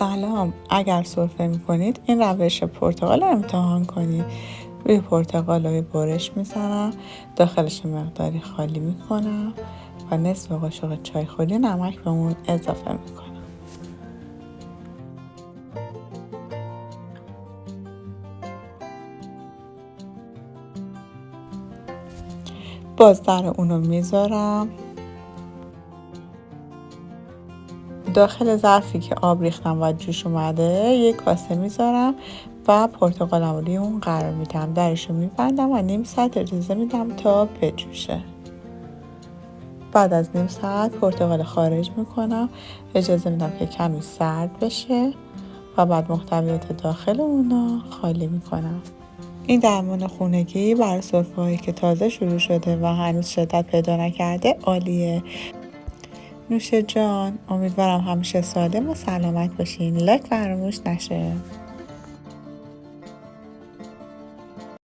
سلام، اگر سرفه میکنید این روش پرتقال رو امتحان کنید. روی پرتقال روی برش میزنم، داخلش مقداری خالی میکنم و نصف قاشق چای خالی نمک به اون اضافه میکنم. باز در اونو میذارم. داخل ظرفی که آب ریختم و جوش اومده یک کاسه میذارم و پرتقالم روی اون قرار میدم. درشو میبندم و نیم ساعت اجازه میدم تا بجوشه. بعد از نیم ساعت پرتقال خارج میکنم، اجازه میدم که کمی سرد بشه و بعد محتویات داخل اونا خالی میکنم. این درمان خونگی برای سرفه‌هایی که تازه شروع شده و هنوز شدت پیدا نکرده عالیه. نوش جان، امیدوارم همیشه سالم و سلامت باشین. لاک فراموش نشه.